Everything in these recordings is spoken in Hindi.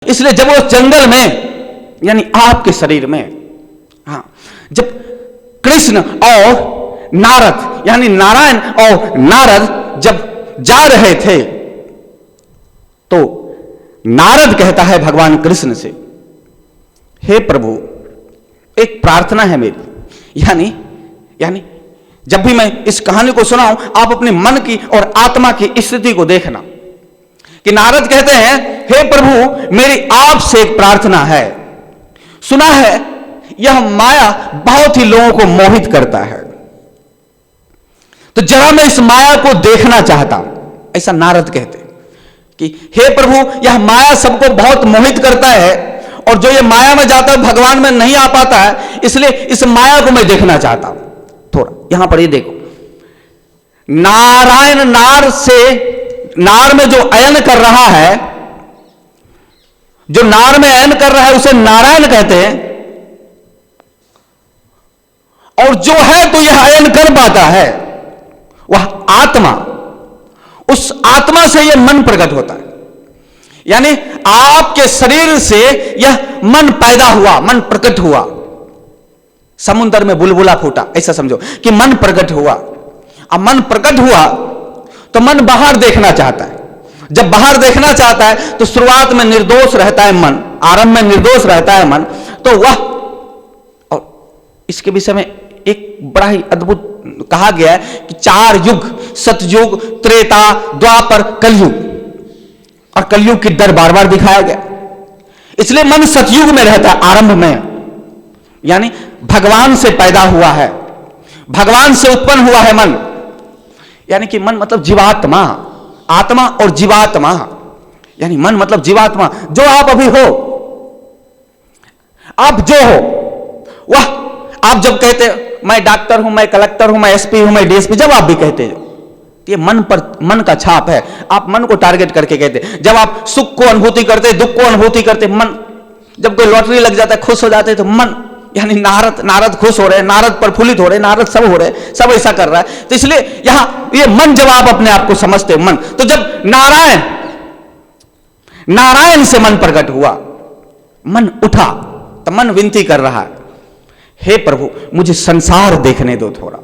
इसलिए जब वो जंगल में यानी आपके शरीर में, हाँ, जब कृष्ण और नारद यानी नारायण और नारद जब जा रहे थे तो नारद कहता है भगवान कृष्ण से, हे प्रभु एक प्रार्थना है मेरी, यानी जब भी मैं इस कहानी को सुनाऊं आप अपने मन की और आत्मा की स्थिति को देखना कि नारद कहते हैं हे प्रभु मेरी आपसे एक प्रार्थना है, सुना है यह माया बहुत ही लोगों को मोहित करता है, तो जरा मैं इस माया को देखना चाहता हूं। ऐसा नारद कहते कि हे प्रभु यह माया सबको बहुत मोहित करता है और जो ये माया में जाता है भगवान में नहीं आ पाता है, इसलिए इस माया को मैं देखना चाहता हूं। थोड़ा यहां पर ये देखो, नारायण नार में जो अयन कर रहा है, जो नार में अयन कर रहा है उसे नारायण कहते हैं, और जो है तो यह अयन कर पाता है वह आत्मा, उस आत्मा से यह मन प्रकट होता है। यानी आपके शरीर से यह मन पैदा हुआ, मन प्रकट हुआ, समुद्र में बुलबुला फूटा ऐसा समझो कि मन प्रकट हुआ। अब मन प्रकट हुआ तो मन बाहर देखना चाहता है, जब बाहर देखना चाहता है तो शुरुआत में निर्दोष रहता है मन, आरंभ में निर्दोष रहता है मन, तो वह, और इसके विषय में एक बड़ा ही अद्भुत कहा गया है कि 4 युग, सतयुग, त्रेता, द्वापर, कलयुग, और कलयुग की डर बार बार दिखाया गया। इसलिए मन सतयुग में रहता है आरंभ में, यानी भगवान से पैदा हुआ है, भगवान से उत्पन्न हुआ है मन, यानी कि मन मतलब जीवात्मा, आत्मा और जीवात्मा, यानी मन मतलब जीवात्मा, जो आप अभी हो, आप जो हो वह, आप जब कहते मैं डॉक्टर हूं, मैं कलेक्टर हूं, मैं एसपी हूं, मैं डीएसपी, जब आप भी कहते हो ये मन पर, मन का छाप है, आप मन को टारगेट करके कहते। जब आप सुख को अनुभूति करते, दुख को अनुभूति करते, मन, जब कोई लॉटरी लग जाता है खुश हो जाते तो मन, यानी नारद खुश हो रहे, नारद प्रफुल्लित हो रहे, नारद सब हो रहे, सब ऐसा कर रहा है। तो इसलिए यहां ये मन, जब आप अपने आप को समझते मन, तो जब नारायण से मन प्रकट हुआ, मन उठा, तो मन विनती कर रहा है हे प्रभु मुझे संसार देखने दो थोड़ा।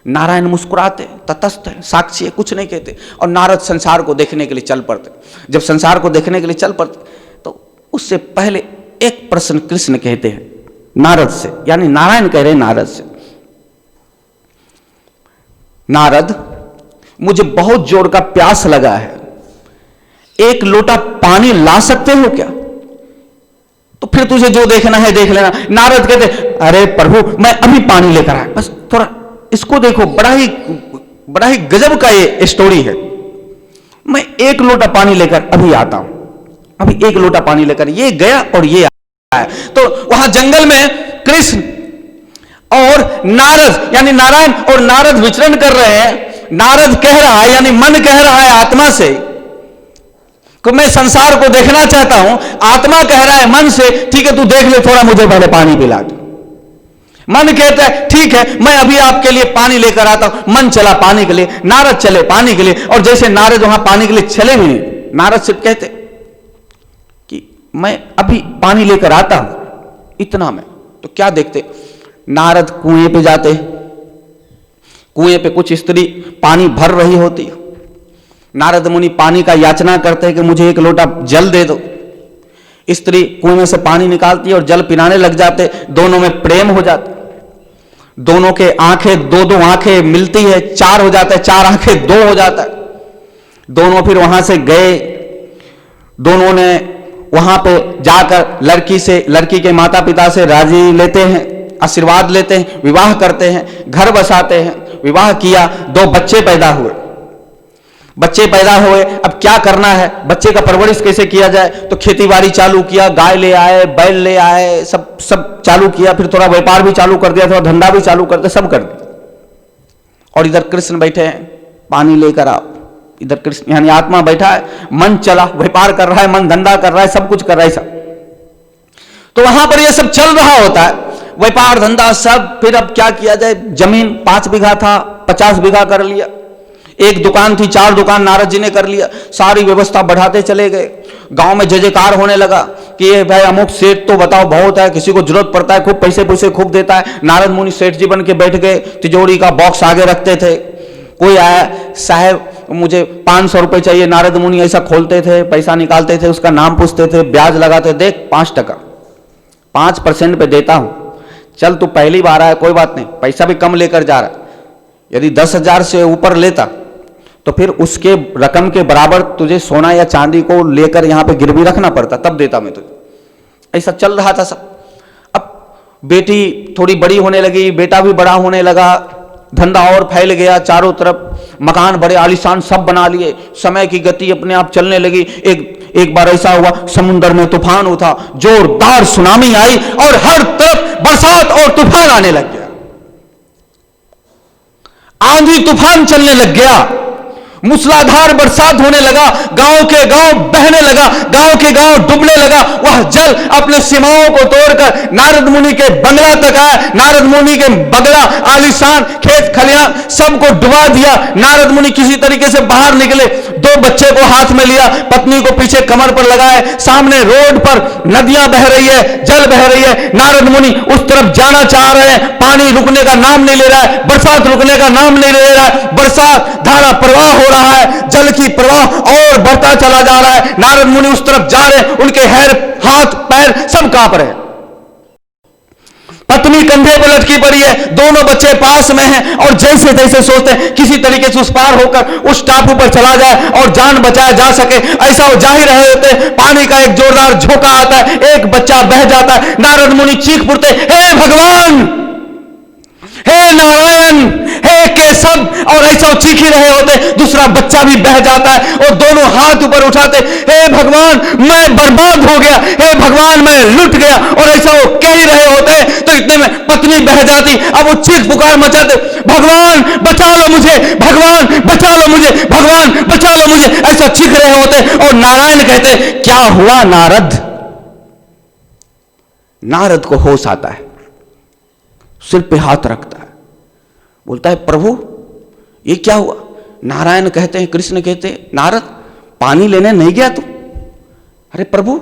नारायण मुस्कुराते, तटस्थ है, साक्षी है, कुछ नहीं कहते, और नारद संसार को देखने के लिए चल पड़ते। जब संसार को देखने के लिए चल पड़ते तो उससे पहले एक प्रश्न कृष्ण कहते हैं नारद से, यानी नारायण कह रहे नारद से, नारद मुझे बहुत जोर का प्यास लगा है, एक लोटा पानी ला सकते हो क्या? तो फिर तुझे जो देखना है देख लेना। नारद कहते अरे प्रभु मैं अभी पानी लेकर आया, बस थोड़ा इसको देखो, बड़ा ही गजब का ये स्टोरी है, मैं एक लोटा पानी लेकर अभी आता हूं, अभी एक लोटा पानी लेकर, ये गया और ये आया। तो वहां जंगल में कृष्ण और नारद यानी नारायण और नारद विचरण कर रहे हैं। नारद कह रहा है, यानी मन कह रहा है आत्मा से कि मैं संसार को देखना चाहता हूं, आत्मा कह रहा है मन से ठीक है तू देख ले, थोड़ा मुझे पहले पानी पिला दो। मन कहता है ठीक है मैं अभी आपके लिए पानी लेकर आता हूं। मन चला पानी के लिए, नारद चले पानी के लिए, और जैसे नारद वहां पानी के लिए चले भी नहीं, नारद सिर्फ कहते कि मैं अभी पानी लेकर आता हूं, इतना में। तो क्या देखते, नारद कुएं पे जाते, कुएं पे कुछ स्त्री पानी भर रही होती, नारद मुनि पानी का याचना करते हैं कि मुझे एक लोटा जल दे दो। स्त्री कुएं में से पानी निकालती है और जल पिलाने लग जाते, दोनों में प्रेम हो जाता, दोनों के आंखें, दो आंखें मिलती है, 4 हो जाता है, 4 आंखें 2 हो जाता है। दोनों फिर वहां से गए, दोनों ने वहां पे जाकर लड़की के माता पिता से राजी लेते हैं, आशीर्वाद लेते हैं, विवाह करते हैं, घर बसाते हैं, विवाह किया, 2 बच्चे पैदा हुए। बच्चे पैदा हुए, अब क्या करना है, बच्चे का परवरिश कैसे किया जाए, तो खेती बाड़ी चालू किया, गाय ले आए, बैल ले आए, सब चालू किया, फिर थोड़ा व्यापार भी चालू कर दिया, थोड़ा धंधा भी चालू कर दिया, सब कर दिया। और इधर कृष्ण बैठे हैं, पानी लेकर आओ, इधर कृष्ण यानी आत्मा बैठा है, मन चला, व्यापार कर रहा है, मन धंधा कर रहा है, सब कुछ कर रहा है सब। तो वहां पर यह सब चल रहा होता है, व्यापार धंधा सब। फिर अब क्या किया जाए, जमीन 5 बीघा था, 50 बीघा कर लिया, एक दुकान थी, 4 दुकान नारद जी ने कर लिया, सारी व्यवस्था बढ़ाते चले गए। गांव में जय जयकार होने लगा कि ये भाई अमुक सेठ तो बताओ बहुत है, किसी को जरूरत पड़ता है खूब पैसे पैसे खूब देता है। नारद मुनि सेठ जी बन के बैठ गए, तिजोरी का बॉक्स आगे रखते थे। कोई आया, साहब मुझे 500 रुपए चाहिए। नारद मुनि ऐसा खोलते थे, पैसा निकालते थे, उसका नाम पूछते थे, ब्याज लगाते, देख 5%, 5% पे देता हूं, चल तू पहली बार आया कोई बात नहीं, पैसा भी कम लेकर जा रहा। यदि 10,000 से ऊपर लेता तो फिर उसके रकम के बराबर तुझे सोना या चांदी को लेकर यहां पे गिरवी रखना पड़ता, तब देता मैं तुझे। ऐसा चल रहा था सब। अब बेटी थोड़ी बड़ी होने लगी, बेटा भी बड़ा होने लगा, धंधा और फैल गया चारों तरफ, मकान बड़े आलीशान सब बना लिए, समय की गति अपने आप चलने लगी। एक बार ऐसा हुआ, समुद्र में तूफान उठा, जोरदार सुनामी आई और हर तरफ बरसात और तूफान आने लग गया, आंधी तूफान चलने लग गया, मूसलाधार बरसात होने लगा, गांव के गांव बहने लगा, गांव के गांव डूबने लगा। वह जल अपने सीमाओं को तोड़कर नारद मुनि के बंगला तक आया। नारद मुनि के बंगला, आलीशान खेत खलियान सबको डुबा दिया। नारद मुनि किसी तरीके से बाहर निकले, 2 बच्चे को हाथ में लिया, पत्नी को पीछे कमर पर लगाए, सामने रोड पर नदियां बह रही है, जल बह रही है। नारद मुनि उस तरफ जाना चाह रहे हैं, पानी रुकने का नाम नहीं ले रहा है, बरसात रुकने का नाम नहीं ले रहा है, बरसात धारा प्रवाह हो रहा है, जल की प्रवाह और बढ़ता चला जा रहा है। नारद मुनि उस तरफ जा रहे हैं, उनके हाथ पैर सब कांप रहे हैं। पत्नी कंधे पर लटकी पड़ी है, दोनों बच्चे पास में हैं और जैसे तैसे सोचते हैं किसी तरीके से उस पार होकर उस टापू पर चला जाए और जान बचाया जा सके। ऐसा वो जा ही रहे होते, पानी का एक जोरदार झोंका आता है, एक बच्चा बह जाता है। नारद मुनि चीख पड़ते, हे भगवान, हे नारायण, हे केशव, और ऐसा चीख ही रहे होते, दूसरा बच्चा भी बह जाता है और दोनों हाथ ऊपर उठाते, हे भगवान मैं बर्बाद हो गया, हे भगवान मैं लुट गया, और ऐसा वो कह ही रहे होते तो इतने में पत्नी बह जाती। अब वो चीख पुकार मचाते, भगवान बचा लो मुझे, भगवान बचा लो मुझे, भगवान बचा लो मुझे, ऐसा चीख रहे होते। और नारायण कहते, क्या हुआ नारद? नारद को होश आता है, सिर पे हाथ रखता है, बोलता है प्रभु ये क्या हुआ? नारायण कहते हैं, कृष्ण कहते हैं, नारद पानी लेने नहीं गया तू? अरे प्रभु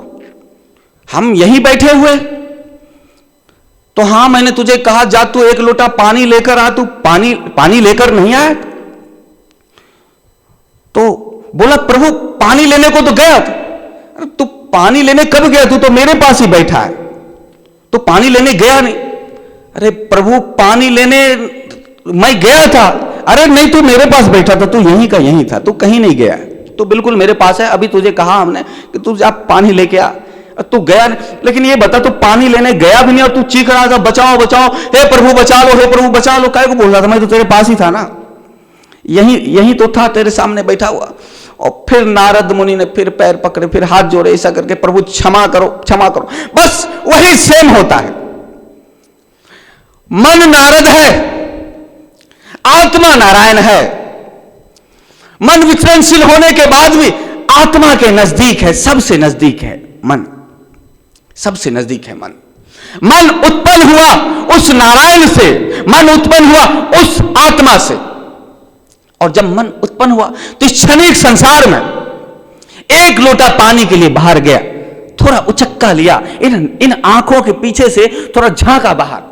हम यहीं बैठे हुए। तो हां मैंने तुझे कहा जा तू 1 लोटा पानी लेकर आ, तू पानी लेकर नहीं आया? तो बोला प्रभु पानी लेने को तो गया था। अरे तू पानी लेने कब गया? तू तो मेरे पास ही बैठा है, तो पानी लेने गया नहीं। अरे प्रभु पानी लेने मैं गया था। अरे नहीं तू मेरे पास बैठा था, तू यहीं का यहीं था, तू कहीं नहीं गया, तू बिल्कुल मेरे पास है। अभी तुझे कहा हमने कि तू जा पानी लेके आ, तू गया नहीं। लेकिन ये बता तू पानी लेने गया भी नहीं और तू चीख रहा था बचाओ बचाओ, हे प्रभु बचा लो, हे प्रभु बचा लो। काय को बोल रहा था? मैं तो तेरे पास ही था ना, यही तो था, तेरे सामने बैठा हुआ। और फिर नारद मुनि ने फिर पैर पकड़े, फिर हाथ जोड़े, ऐसा करके प्रभु क्षमा करो क्षमा करो। बस वही सेम होता है। मन नारद है, आत्मा नारायण है। मन विचरणशील होने के बाद भी आत्मा के नजदीक है, सबसे नजदीक है मन, सबसे नजदीक है मन। मन उत्पन्न हुआ उस नारायण से, मन उत्पन्न हुआ उस आत्मा से। और जब मन उत्पन्न हुआ तो इस क्षणिक संसार में 1 लोटा पानी के लिए बाहर गया, थोड़ा उचक्का लिया, इन आंखों के पीछे से थोड़ा झांका बाहर,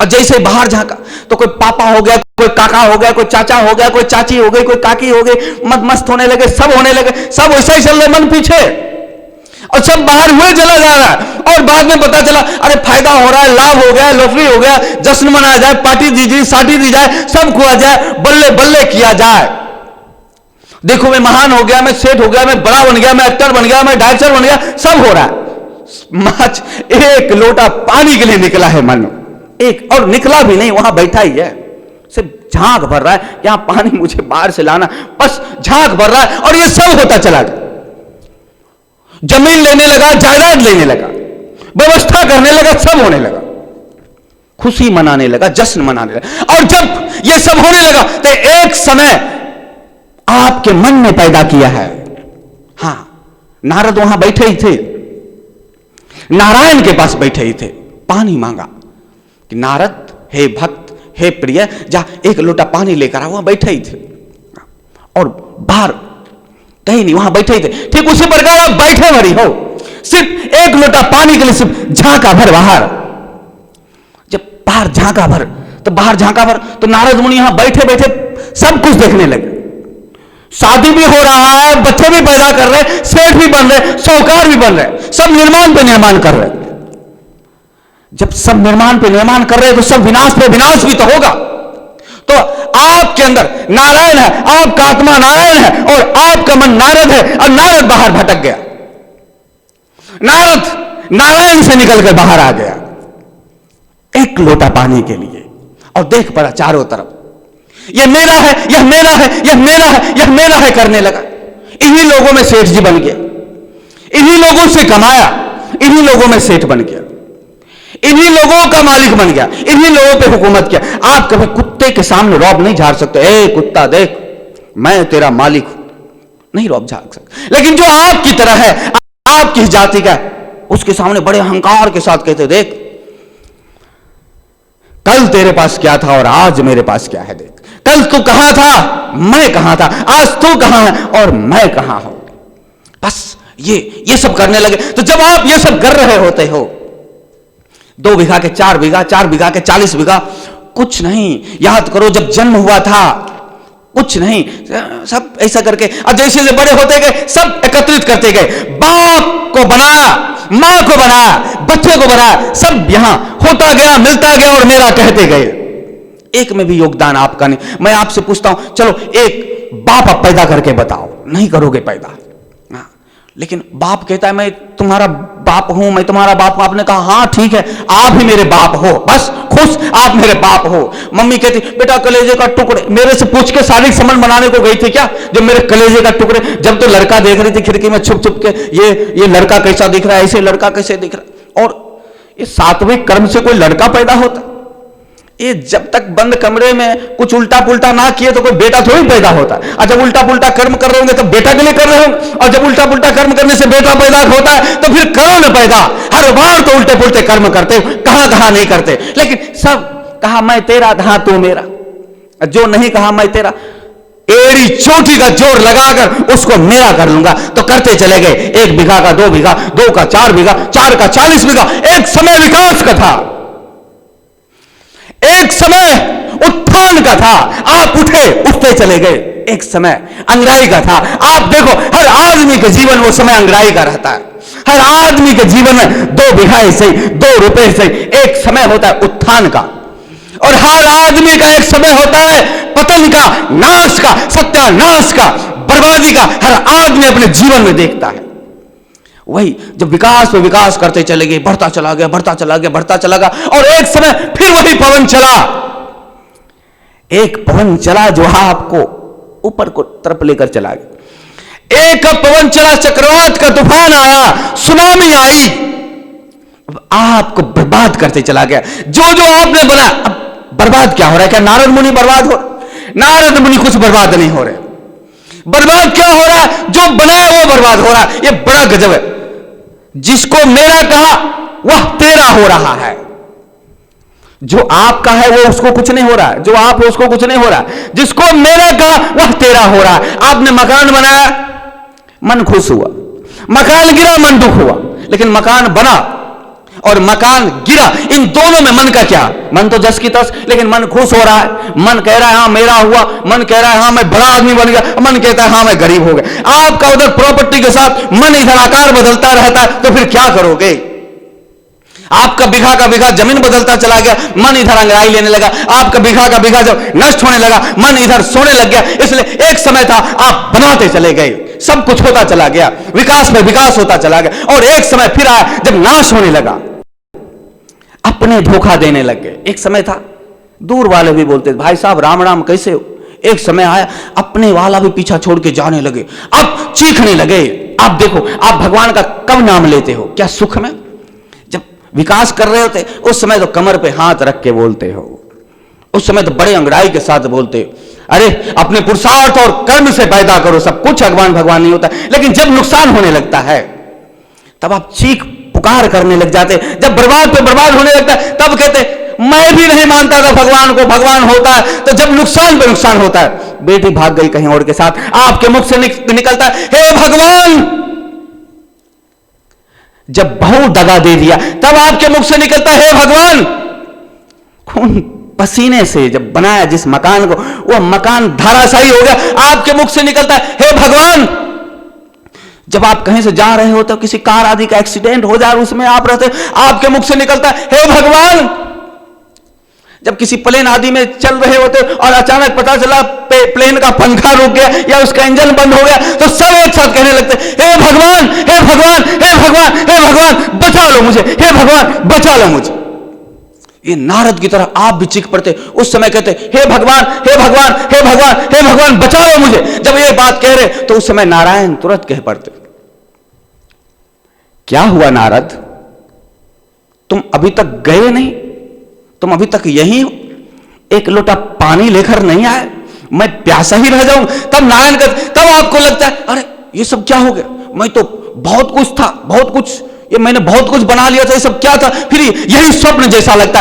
और जैसे बाहर झांका तो कोई पापा हो गया, कोई काका हो गया, कोई चाचा हो गया, कोई चाची हो गई, कोई काकी हो गई, मस्त होने लगे, सब होने लगे, सब वैसा ही चल रहे मन पीछे, और सब बाहर हुए चला जा रहा है। और बाद में पता चला अरे फायदा हो रहा है, लाभ हो गया, लॉटरी हो गया, जश्न मनाया जाए, पार्टी दी जाए, साटी दी जाए, सब खुआ जाए, बल्ले बल्ले किया जाए। देखो मैं महान हो गया, मैं सेठ हो गया, मैं बड़ा बन गया, मैं एक्टर बन गया, मैं डायरेक्टर बन गया, सब हो रहा है। माच 1 लोटा पानी के लिए निकला है मन, एक, और निकला भी नहीं, वहां बैठा ही है, सिर्फ झांक भर रहा है, यहां पानी मुझे बाहर से लाना, बस झांक भर रहा है। और ये सब होता चला गया। जमीन लेने लगा, जायदाद लेने लगा, व्यवस्था करने लगा, सब होने लगा, खुशी मनाने लगा, जश्न मनाने लगा। और जब ये सब होने लगा तो एक समय आपके मन में पैदा किया है। हां, नारद वहां बैठे ही थे, नारायण के पास बैठे ही थे, पानी मांगा कि नारद हे भक्त, हे प्रिय, जा 1 लोटा पानी लेकर आ। वहां बैठे ही थे और बाहर कहीं नहीं, वहां बैठे ही थे। ठीक उसी प्रकार आप बैठे भरी हो, सिर्फ एक लोटा पानी के लिए सिर्फ झांका भर बाहर। जब बाहर झांका भर, तो बाहर झांका भर, तो नारद मुनि यहां बैठे बैठे सब कुछ देखने लगे। शादी भी हो रहा है, बच्चे भी पैदा कर रहे, सेठ भी बन रहे, साहूकार भी बन रहे, सब निर्माण पे निर्माण कर रहे। जब सब निर्माण पे निर्माण कर रहे तो सब विनाश पे विनाश भी तो होगा। तो आपके अंदर नारायण है, आपका आत्मा नारायण है और आपका मन नारद है, और नारद बाहर भटक गया। नारद नारायण से निकलकर बाहर आ गया एक लोटा पानी के लिए, और देख पड़ा चारों तरफ, यह मेरा है, यह मेरा है, यह मेरा है, यह मेरा है करने लगा। इन्हीं लोगों में सेठ जी बन गया, इन्हीं लोगों से कमाया, इन्हीं लोगों में सेठ बन गया, इन्हीं लोगों का मालिक बन गया, इन्हीं लोगों पे हुकूमत किया। आप कभी कुत्ते के सामने रौब नहीं झाड़ सकते, ए कुत्ता देख मैं तेरा मालिक हूं, नहीं रौब झाड़ सकते। लेकिन जो आपकी तरह है, आपकी जाति का, उसके सामने बड़े अहंकार के साथ कहते देख कल तेरे पास क्या था और आज मेरे पास क्या है, देख कल तू कहां था, मैं कहां था, आज तू कहां है और मैं कहां हूं। बस ये सब करने लगे। तो जब आप ये सब कर रहे होते हो, 2 बीघा के 4 बीघा, 4 बीघा के 40 बीघा, कुछ नहीं। याद करो जब जन्म हुआ था कुछ नहीं, सब ऐसा करके, और जैसे जैसे बड़े होते गए सब एकत्रित करते गए। बाप को बनाया, मां को बनाया, बच्चे को बनाया, सब यहां होता गया, मिलता गया और मेरा कहते गए। एक में भी योगदान आपका नहीं। मैं आपसे पूछता हूं, चलो एक बाप आप पैदा करके बताओ, नहीं करोगे पैदा। लेकिन बाप कहता है मैं तुम्हारा बाप हूं, मैं तुम्हारा बाप हूं। आपने कहा हाँ ठीक है, आप ही मेरे बाप हो, बस खुश, आप मेरे बाप हो। मम्मी कहती बेटा कलेजे का टुकड़े, मेरे से पूछ के शारीरिक संबंध बनाने को गई थी क्या, जो मेरे कलेजे का टुकड़े। जब तो लड़का देख रही थी खिड़की में छुप छुप के, ये लड़का कैसा दिख रहा है, ऐसे लड़का कैसे दिख रहा है। और ये 7वें कर्म से कोई लड़का पैदा होता, ये जब तक बंद कमरे में कुछ उल्टा पुल्टा ना किए तो कोई बेटा थोड़ी पैदा होता है। और जब उल्टा पुल्टा कर्म कर रहे होंगे तो बेटा के लिए कर रहे होंगे, और जब उल्टा पुल्टा कर्म करने से बेटा पैदा होता है तो फिर करो न पैदा। हर बार तो उल्टे पुल्टे कर्म करते, कहां कहां नहीं करते। लेकिन सब कहा मैं तेरा, कहां तू मेरा। जो नहीं कहा मैं तेरा, एड़ी चोटी का जोर लगाकर उसको मेरा कर लूंगा, तो करते चले गए। 1 बीघा का 2 बीघा, 2 का 4 बीघा, 4 का 40 बीघा। एक समय विकास का था, एक समय उत्थान का था, आप उठते चले गए। एक समय अंगड़ाई का था। आप देखो हर आदमी के जीवन वो समय अंगड़ाई का रहता है। हर आदमी के जीवन में 2 बीघा से 2 रुपए से एक समय होता है उत्थान का, और हर आदमी का एक समय होता है पतन का, नाश का, सत्यानाश का, बर्बादी का। हर आदमी अपने जीवन में देखता है। वही जब विकास पे विकास करते चले गए, बढ़ता चला गया, बढ़ता चला गया, बढ़ता चला गया, और एक समय फिर वही पवन चला। एक पवन चला जो आपको ऊपर को तरफ लेकर चला गया। एक पवन चला, चक्रवात का तूफान आया, सुनामी आई, अब आपको बर्बाद करते चला गया। जो आपने बना, अब बर्बाद क्या हो रहा है? क्या नारद मुनि बर्बाद हो? नारद मुनि कुछ बर्बाद नहीं हो रहे। बर्बाद क्या हो रहा है? जो बनाया वो बर्बाद हो रहा है। ये बड़ा गजब है। जिसको मेरा कहा वह तेरा हो रहा है। जो आपका है वो उसको कुछ नहीं हो रहा है, जो आप है उसको कुछ नहीं हो रहा है। जिसको मेरा कहा वह तेरा हो रहा है। आपने मकान बनाया, मन खुश हुआ, मकान गिरा, मन दुख हुआ। लेकिन मकान बना और मकान गिरा, इन दोनों में मन का क्या? मन तो जस की तस, लेकिन मन खुश हो रहा है। मन कह रहा है हाँ मेरा हुआ, मन कह रहा है हाँ मैं बड़ा आदमी बन गया, मन कहता है हाँ मैं गरीब हो गया। आपका उधर प्रॉपर्टी के साथ मन इधर आकार बदलता रहता है, तो फिर क्या करोगे? आपका बीघा का बीघा जमीन बदलता चला गया, मन इधर अंगड़ाई लेने लगा। आपका बीघा का बीघा जब नष्ट होने लगा, मन इधर सोने लग गया। इसलिए एक समय था आप बनाते चले गए, सब कुछ होता चला गया, विकास में विकास होता चला गया, और एक समय फिर आया जब नाश होने लगा, अपने धोखा देने लग गए। एक समय था दूर वाले भी बोलते भाई साहब राम राम कैसे हो। एक समय आया अपने वाला भी पीछा छोड़ के जाने लगे, अब चीखने लगे। आप देखो आप भगवान का कब नाम लेते हो? क्या सुख में? जब विकास कर रहे होते उस समय तो कमर पे हाथ रख के बोलते हो, उस समय तो बड़े अंगड़ाई के साथ बोलते हो अरे अपने पुरुषार्थ और कर्म से पैदा करो, सब कुछ भगवान भगवान नहीं होता। लेकिन जब नुकसान होने लगता है तब आप चीख पुकार करने लग जाते। जब बर्बाद पे बर्बाद होने लगता है तब कहते मैं भी नहीं मानता था भगवान को, भगवान होता है तो जब नुकसान पे नुकसान होता है। बेटी भाग गई कहीं और के साथ, आपके मुख से निकलता है हे भगवान। जब बहू दगा दे दिया तब आपके मुख से निकलता है हे भगवान। खून पसीने से जब बनाया जिस मकान को, वह मकान धराशायी हो गया, आपके मुख से निकलता है हे भगवान। जब आप कहीं से जा रहे हो तो किसी कार आदि का एक्सीडेंट हो जाए, उसमें आप रहते, आपके मुख से निकलता है हे भगवान। जब किसी प्लेन आदि में चल रहे होते और अचानक पता चला प्लेन का पंखा रुक गया या उसका इंजन बंद हो गया, तो सब एक साथ कहने लगते हे भगवान, हे भगवान, हे भगवान, हे भगवान बचा लो मुझे, हे भगवान बचा लो मुझे। ये नारद की तरह आप भी चीख पड़ते, उस समय कहते हे भगवान, हे भगवान, हे भगवान, हे भगवान बचा लो मुझे। जब ये बात कह रहे तो उस समय नारायण तुरंत कह पड़ते क्या हुआ नारद, तुम अभी तक गए नहीं, तुम अभी तक यहीं हो, एक लोटा पानी लेकर नहीं आए, मैं प्यासा ही रह जाऊं। तब नारायण कहते, तब आपको लगता है अरे ये सब क्या हो गया, मैं तो बहुत कुछ था, बहुत कुछ, ये मैंने बहुत कुछ बना लिया था, ये सब क्या था, फिर यही स्वप्न जैसा लगता है।